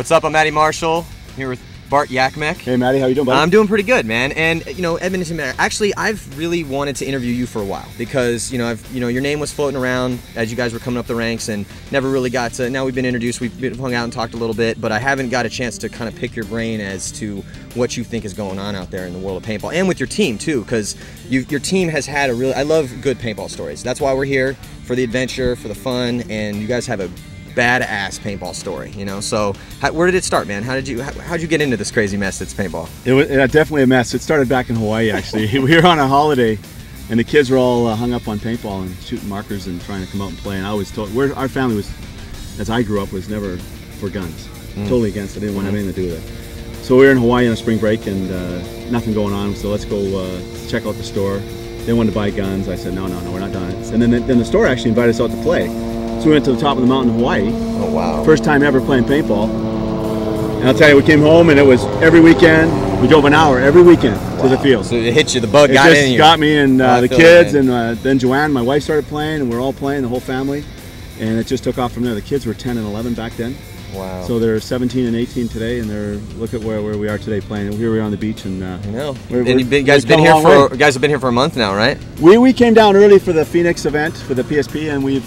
What's up? I'm Matty Marshall, here with Bart Yachimec. Hey Matty, how you doing, buddy? I'm doing pretty good, man. And you know, Edmonton Impact. Actually, I've really wanted to interview you for a while because your name was floating around as you guys were coming up the ranks, and never really got to. Now we've been introduced, we've hung out and talked a little bit, but I haven't got a chance to kind of pick your brain as to what you think is going on out there in the world of paintball, and with your team too, because your team has had a really. I love good paintball stories. That's why we're here, for the adventure, for the fun, and you guys have a badass paintball story, you know. So where did it start, man? How'd you get into this crazy mess that's paintball? It was definitely a mess. It started back in Hawaii, actually. We were on a holiday and the kids were all hung up on paintball and shooting markers and trying to come out and play, and I was told, our family was, as I grew up, was never for guns. Totally against it. I didn't want to have anything to do with it. So we were in Hawaii on a spring break and nothing going on, so let's go check out the store. They wanted to buy guns. I said no, we're not done it. And then the store actually invited us out to play. So we went to the top of the mountain in Hawaii. Oh, wow. First time ever playing paintball. And I'll tell you, we came home and it was every weekend. We drove an hour every weekend to the field. So it hit you, the bug got in you. It just got me and the kids, and then Joanne, my wife, started playing, and we're all playing, the whole family. And it just took off from there. The kids were 10 and 11 back then. Wow. So they're 17 and 18 today, and look at where we are today playing. Here we are on the beach, and I know. You guys have been here for a month now, right? We came down early for the Phoenix event for the PSP, and we've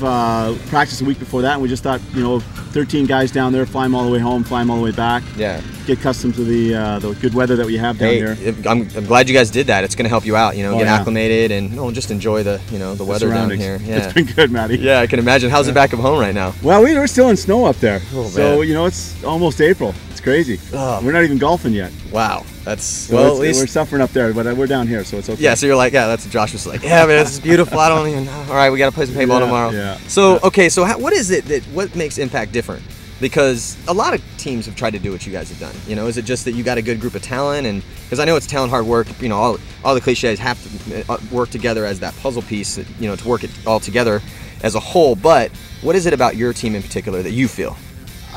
practiced a week before that, and we just thought, 13 guys down there, fly them all the way home, fly them all the way back. Yeah. Get accustomed to the good weather that we have down here. I'm glad you guys did that. It's going to help you out, get acclimated and just enjoy the weather down here. Yeah. It's been good, Matty. Yeah, I can imagine. How's it back at home right now? Well, we're still in snow up there. Oh, so it's almost April. It's crazy. Oh. We're not even golfing yet. Wow, that's so at least we're suffering up there, but we're down here, so it's okay. Yeah, so you're like, that's what Josh was like. Yeah, man, this is beautiful. I don't even know. All right, we got to play some paintball tomorrow. Yeah. So okay, so what is it what makes Impact different? Because a lot of teams have tried to do what you guys have done. Is it just that you got a good group of talent? And because I know it's talent, hard work. All the cliches have to work together as that puzzle piece. To work it all together as a whole. But what is it about your team in particular that you feel?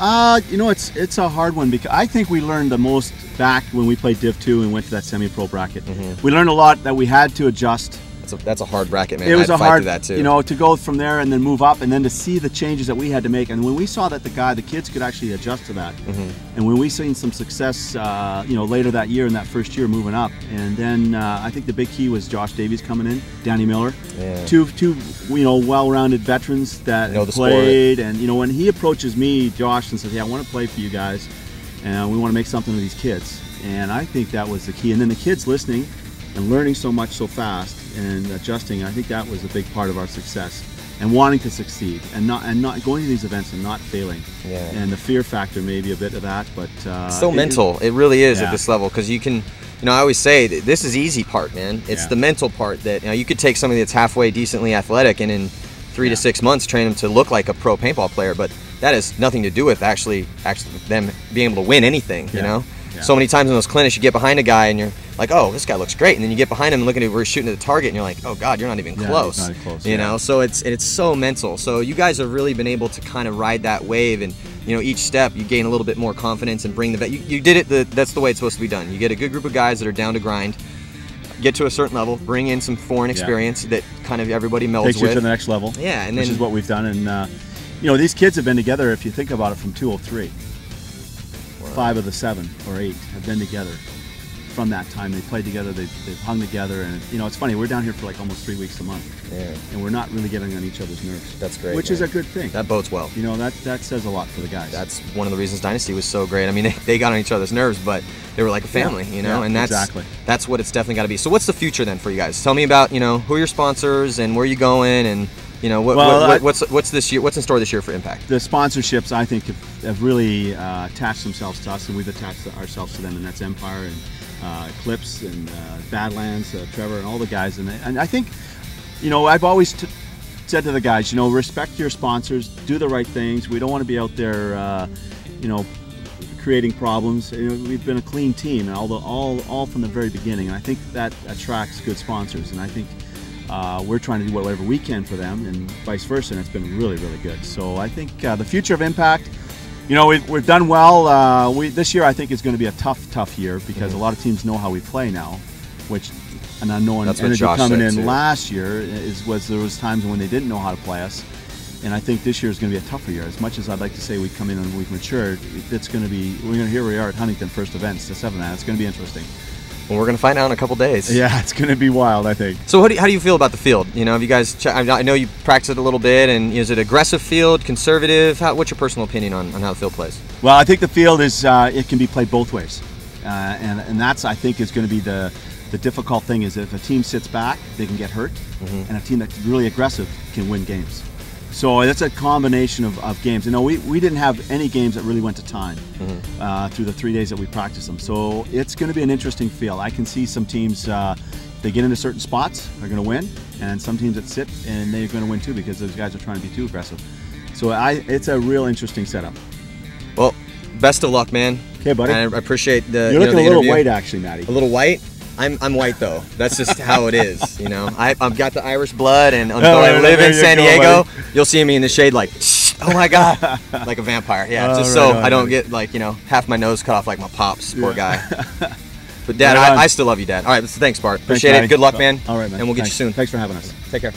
It's a hard one, because I think we learned the most back when we played Div 2 and went to that semi-pro bracket. We learned a lot that we had to adjust. That's a hard bracket, man. It was I'd a fight hard, through that too. To go from there and then move up, and then to see the changes that we had to make. And when we saw that the kids could actually adjust to that, and when we seen some success, later that year, in that first year, moving up, and then I think the big key was Josh Davies coming in, Danny Miller, two well-rounded veterans that played. And when he approaches me, Josh, and says, "Hey, I want to play for you guys, and we want to make something of these kids," and I think that was the key. And then the kids listening and learning so much so fast and adjusting, I think that was a big part of our success, and wanting to succeed, and not going to these events and not failing. And the fear factor may be a bit of that, but it's so mental. It really is at this level, because you can, I always say that this is the easy part, man. It's the mental part that you could take somebody that's halfway decently athletic and in 3 to 6 months train them to look like a pro paintball player, but that has nothing to do with actually them being able to win anything. So many times in those clinics, you get behind a guy and you're like, "Oh, this guy looks great," and then you get behind him and looking at where he's shooting at the target, and you're like, "Oh God, you're not even close." Not close. So it's so mental. So you guys have really been able to kind of ride that wave, and each step you gain a little bit more confidence and bring you did it. That's the way it's supposed to be done. You get a good group of guys that are down to grind, get to a certain level, bring in some foreign experience that kind of everybody melds with. Takes you to the next level. Yeah, and which is what we've done. And these kids have been together, if you think about it, from 203. 5 of the 7 or 8 have been together from that time. They played together, they've hung together, and it's funny, we're down here for like almost 3 weeks a month, and we're not really getting on each other's nerves. That's great, which is a good thing. That bodes well. That says a lot for the guys. That's one of the reasons Dynasty was so great. I mean, they got on each other's nerves, but they were like a family, and that's what it's definitely got to be. So what's the future then for you guys? Tell me about who are your sponsors and where are you going, and what's this year? What's in store this year for Impact? The sponsorships, I think, have really attached themselves to us, and we've attached ourselves to them, and that's Empire and Eclipse and Badlands, Trevor, and all the guys. And I think, I've always said to the guys, respect your sponsors, do the right things. We don't want to be out there, creating problems. We've been a clean team, and all from the very beginning. And I think that attracts good sponsors, and I think we're trying to do whatever we can for them, and vice versa, and it's been really, really good. So I think the future of Impact, we've done well. This year I think is going to be a tough year, because a lot of teams know how we play now, which an unknown energy coming in last year there was times when they didn't know how to play us. And I think this year is going to be a tougher year. As much as I'd like to say we come in and we've matured, it's going to be, here we are at Huntington, first event, it's the 7th man. It's going to be interesting. Well, we're going to find out in a couple days. Yeah, it's going to be wild, I think. So how do you feel about the field? You know, have you guys, I know you practice it a little bit, and is it aggressive field, conservative? What's your personal opinion on how the field plays? Well, I think the field is, it can be played both ways. And that's, I think, is going to be the difficult thing is if a team sits back, they can get hurt, and a team that's really aggressive can win games. So it's a combination of games. You know, we didn't have any games that really went to time through the 3 days that we practiced them. So it's going to be an interesting field. I can see some teams, they get into certain spots, they're going to win, and some teams that sit and they're going to win too because those guys are trying to be too aggressive. So it's a real interesting setup. Well, best of luck, man. Okay, buddy. I appreciate the. You're looking the a little interview. white, actually, Matty. A little white. I'm white though. That's just how it is, you know. I've got the Irish blood, and until I live in San Diego, you'll see me in the shade like, oh my god, like a vampire. Yeah, just so I don't get like, you know, half my nose cut off like my pops, poor guy. But Dad, I still love you, Dad. All right, thanks, Bart. Appreciate it. Good luck, man. All right, man. And we'll get you soon. Thanks for having us. Take care.